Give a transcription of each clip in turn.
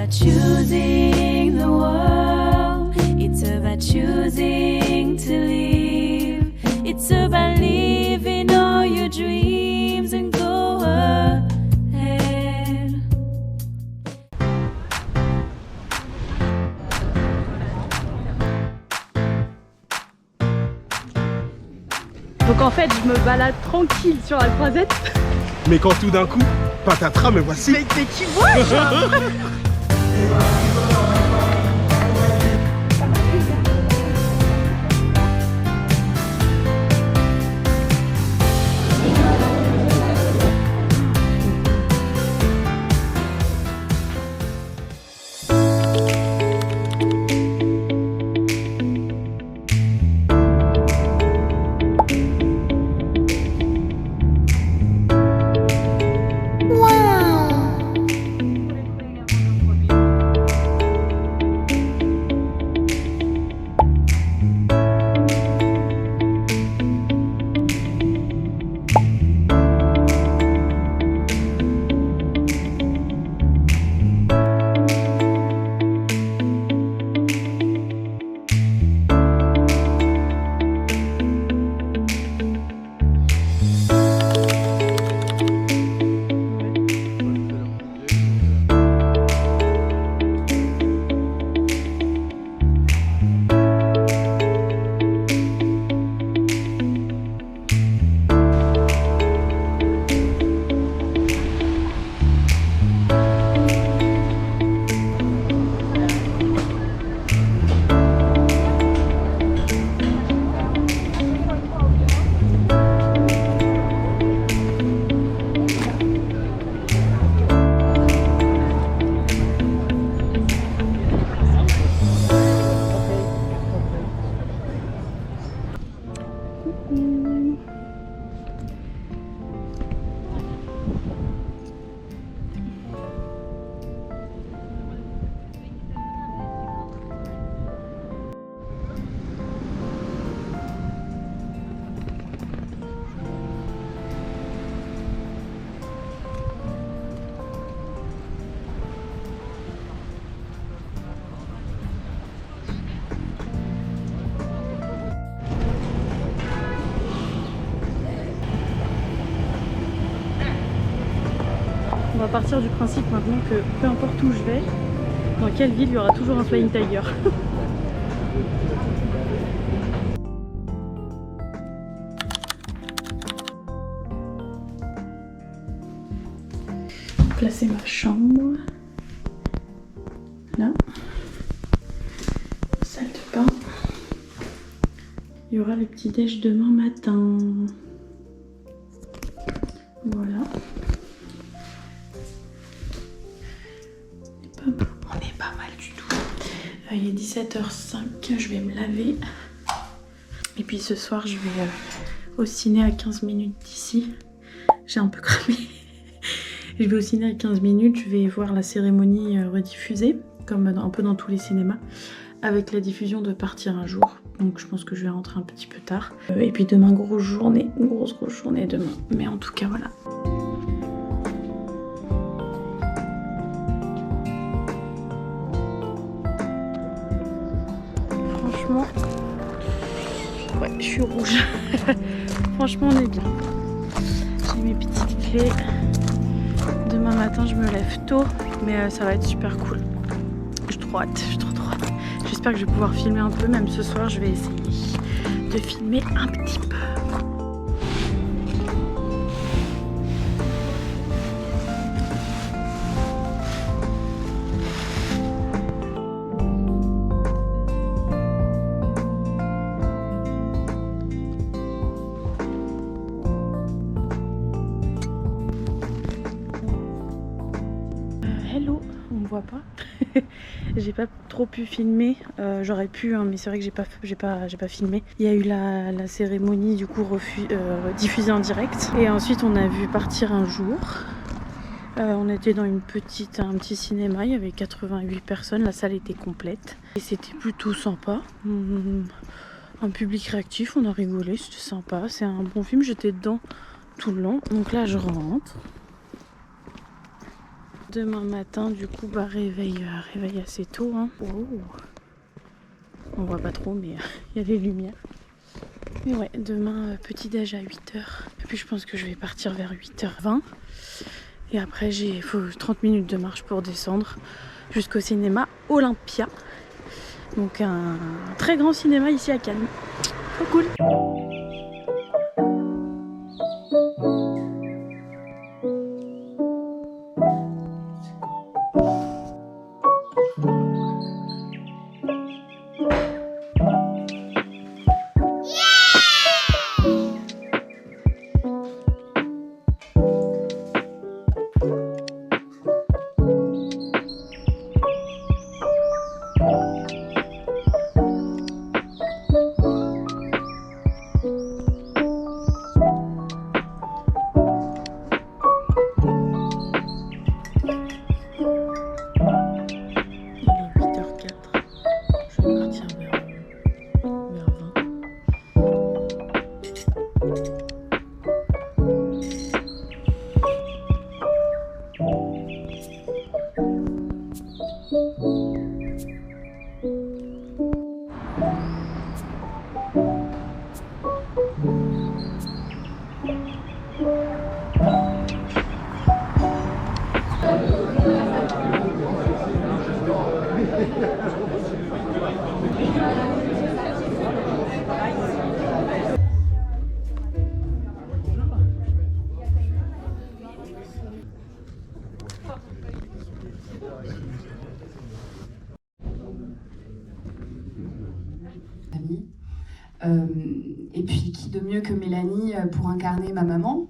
about choosing the world. It's about choosing to live. It's about living all your dreams and go ahead. Donc en fait, je me balade tranquille sur la croisette. Mais quand tout d'un coup, patatras, me voici. Mais qui vois genre. On va partir du principe maintenant que peu importe où je vais, dans quelle ville il y aura toujours un Flying Tiger. Placer ma chambre. Là. Salle de bain. Il y aura le petit déj demain matin. Voilà. On est pas mal du tout. Il est 17h05, je vais me laver. Et puis ce soir, je vais au ciné à 15 minutes d'ici. J'ai un peu cramé. Je vais au ciné à 15 minutes, je vais voir la cérémonie rediffusée, comme un peu dans tous les cinémas, avec la diffusion de Partir un jour. Donc je pense que je vais rentrer un petit peu tard. Et puis demain, grosse journée demain. Mais en tout cas, voilà. Franchement, ouais, je suis rouge. Franchement, on est bien. J'ai mes petites clés. Demain matin, je me lève tôt, mais ça va être super cool. J'ai trop hâte, j'ai trop hâte. J'espère que je vais pouvoir filmer un peu, même ce soir, je vais essayer de filmer un petit peu. Hello, on me voit pas. J'ai pas trop pu filmer, j'aurais pu, hein, mais c'est vrai que j'ai pas filmé. Il y a eu la cérémonie du coup diffusée en direct. Et ensuite on a vu Partir un jour. On était dans un petit cinéma, il y avait 88 personnes, la salle était complète. Et c'était plutôt sympa. Un public réactif, on a rigolé, c'était sympa. C'est un bon film, j'étais dedans tout le long. Donc là je rentre. Demain matin, du coup, bah réveil assez tôt. Hein. Oh. On voit pas trop, mais il y a des lumières. Mais ouais, demain, petit déj à 8h. Et puis je pense que je vais partir vers 8h20. Et après, il faut 30 minutes de marche pour descendre jusqu'au cinéma Olympia. Donc un très grand cinéma ici à Cannes. Trop cool. Et puis qui de mieux que Mélanie pour incarner ma maman.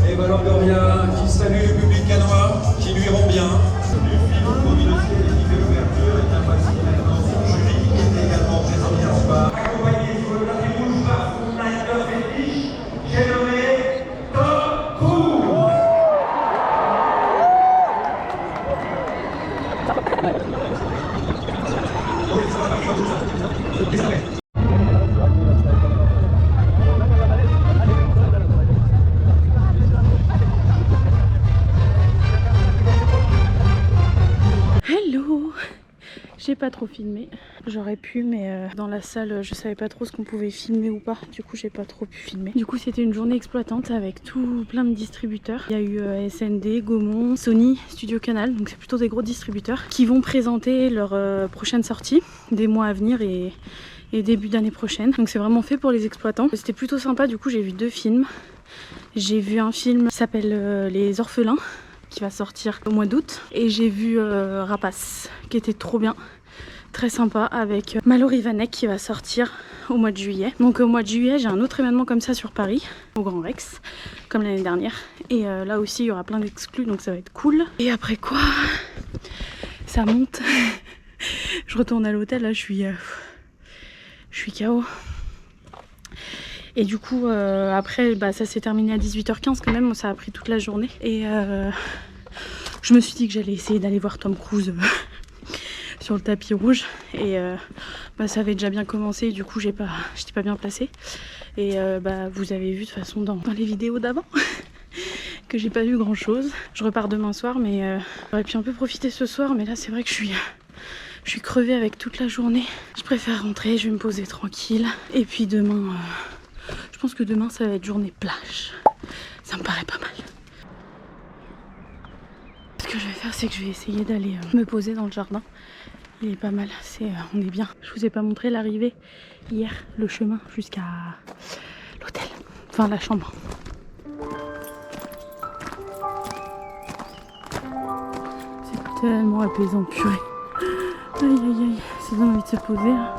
Eva Longoria qui salue le public cannois, qui lui rend bien. Du film Promis le ciel et qui fait l'ouverture est un facile dans son jury qui est également présenté en part. Accompagné sur le tapis rouge par son acteur fétiche, j'ai nommé Tom Cruise. J'ai pas trop filmé, j'aurais pu mais dans la salle je savais pas trop ce qu'on pouvait filmer ou pas, du coup j'ai pas trop pu filmer. Du coup c'était une journée exploitante avec tout plein de distributeurs. Il y a eu SND, Gaumont, Sony, Studio Canal, donc c'est plutôt des gros distributeurs qui vont présenter leur prochaine sortie des mois à venir et début d'année prochaine. Donc c'est vraiment fait pour les exploitants. C'était plutôt sympa, du coup j'ai vu 2 films. J'ai vu un film qui s'appelle Les Orphelins, qui va sortir au mois d'août, et j'ai vu Rapace qui était trop bien, très sympa, avec Mallory Vanek qui va sortir au mois de juillet. Donc au mois de juillet j'ai un autre événement comme ça sur Paris, au Grand Rex, comme l'année dernière, et là aussi il y aura plein d'exclus, donc ça va être cool. Et après quoi, ça monte. Je retourne à l'hôtel, là je suis KO. Et du coup après ça s'est terminé à 18h15 quand même, ça a pris toute la journée. Et je me suis dit que j'allais essayer d'aller voir Tom Cruise sur le tapis rouge. Et ça avait déjà bien commencé, du coup j'étais pas bien placée. Et vous avez vu de toute façon dans les vidéos d'avant que j'ai pas vu grand chose. Je repars demain soir, mais j'aurais pu un peu profiter ce soir, mais là c'est vrai que je suis crevée avec toute la journée. Je préfère rentrer, je vais me poser tranquille. Et puis demain... je pense que demain ça va être journée plage. Ça me paraît pas mal. Ce que je vais faire, c'est que je vais essayer d'aller me poser dans le jardin. Il est pas mal, on est bien. Je vous ai pas montré l'arrivée hier, le chemin jusqu'à l'hôtel, enfin la chambre. C'est tellement apaisant, purée. Aïe aïe aïe, ça donne envie de se poser là.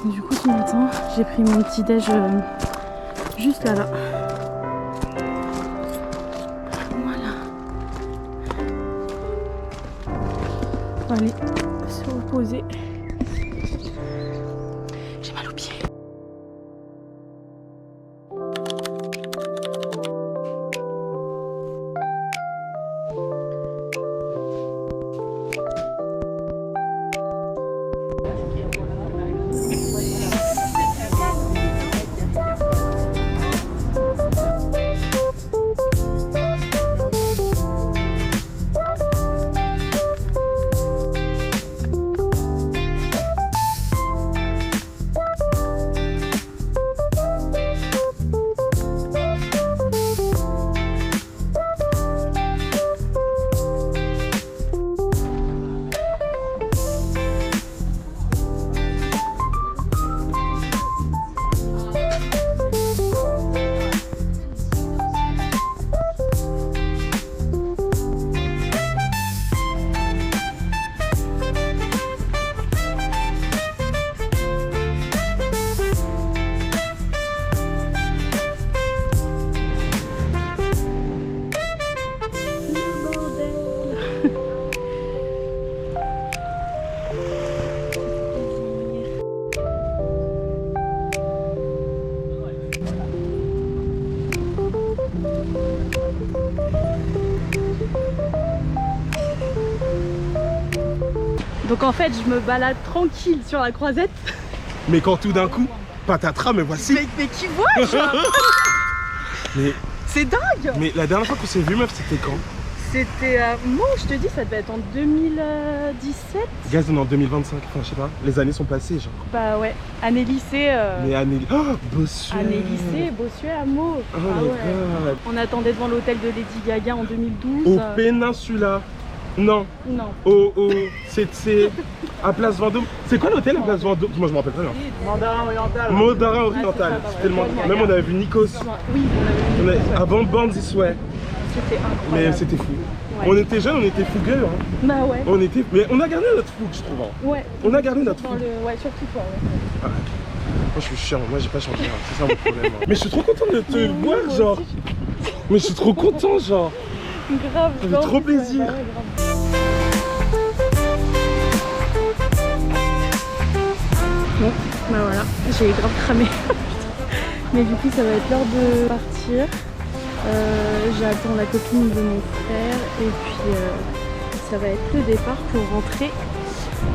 Du coup ce matin j'ai pris mon petit déj juste là. Voilà. Allez, se reposer. J'ai mal aux pieds. Donc en fait, je me balade tranquille sur la croisette. Mais quand tout d'un coup, patatras, me voici. Mais qui voit genre Mais, C'est dingue. mais la dernière fois qu'on s'est vu, meuf, c'était quand? C'était... moi, je te dis, ça devait être en 2017. Gaz, on est en 2025, enfin, je sais pas. Les années sont passées, genre. Bah ouais, année lycée. Mais année... Oh, Bossuet. Année lycée, Bossuet, Hameau. Oh Ah my ouais. god. On attendait devant l'hôtel de Lady Gaga en 2012. Au Péninsula. Non. Non. C'était à Place Vendôme. C'est quoi l'hôtel à Place Vendôme? Moi je me rappelle très bien. Mandarin oriental. Mandarin Oriental. Ah, C'était le Même on avait vu Nikos. Oui, on avait vu. Avant Bandits, ouais. C'était Mais incroyable. c'était fou. Ouais. On était jeunes, on était fougueux. Hein. Bah ouais. On était... Mais on a gardé notre fougue, je trouve. Hein. Ouais. On a gardé notre Dans fougue. le... Ouais, surtout toi, ouais. Moi je suis chiant, moi j'ai pas changé. Hein. C'est ça mon problème. Hein. Mais je suis trop content de te Mais voir, moi genre. aussi, Mais je suis trop content, genre. Grave. Ça fait genre, trop ouais, plaisir. bah ouais, grave. Bon, bah voilà, j'ai grave cramé. Mais du coup, ça va être l'heure de partir. J'attends la copine de mon frère et puis ça va être le départ pour rentrer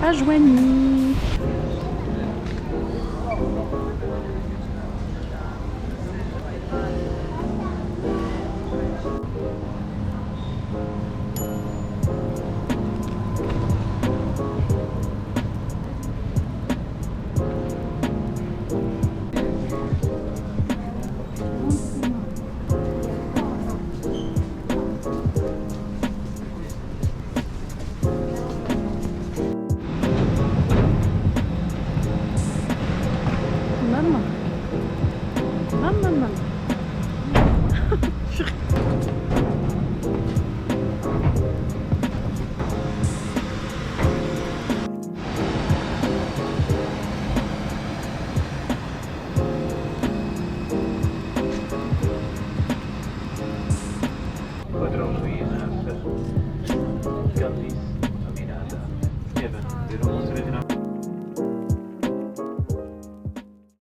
à Joigny. Maman. Maman. Podróżuj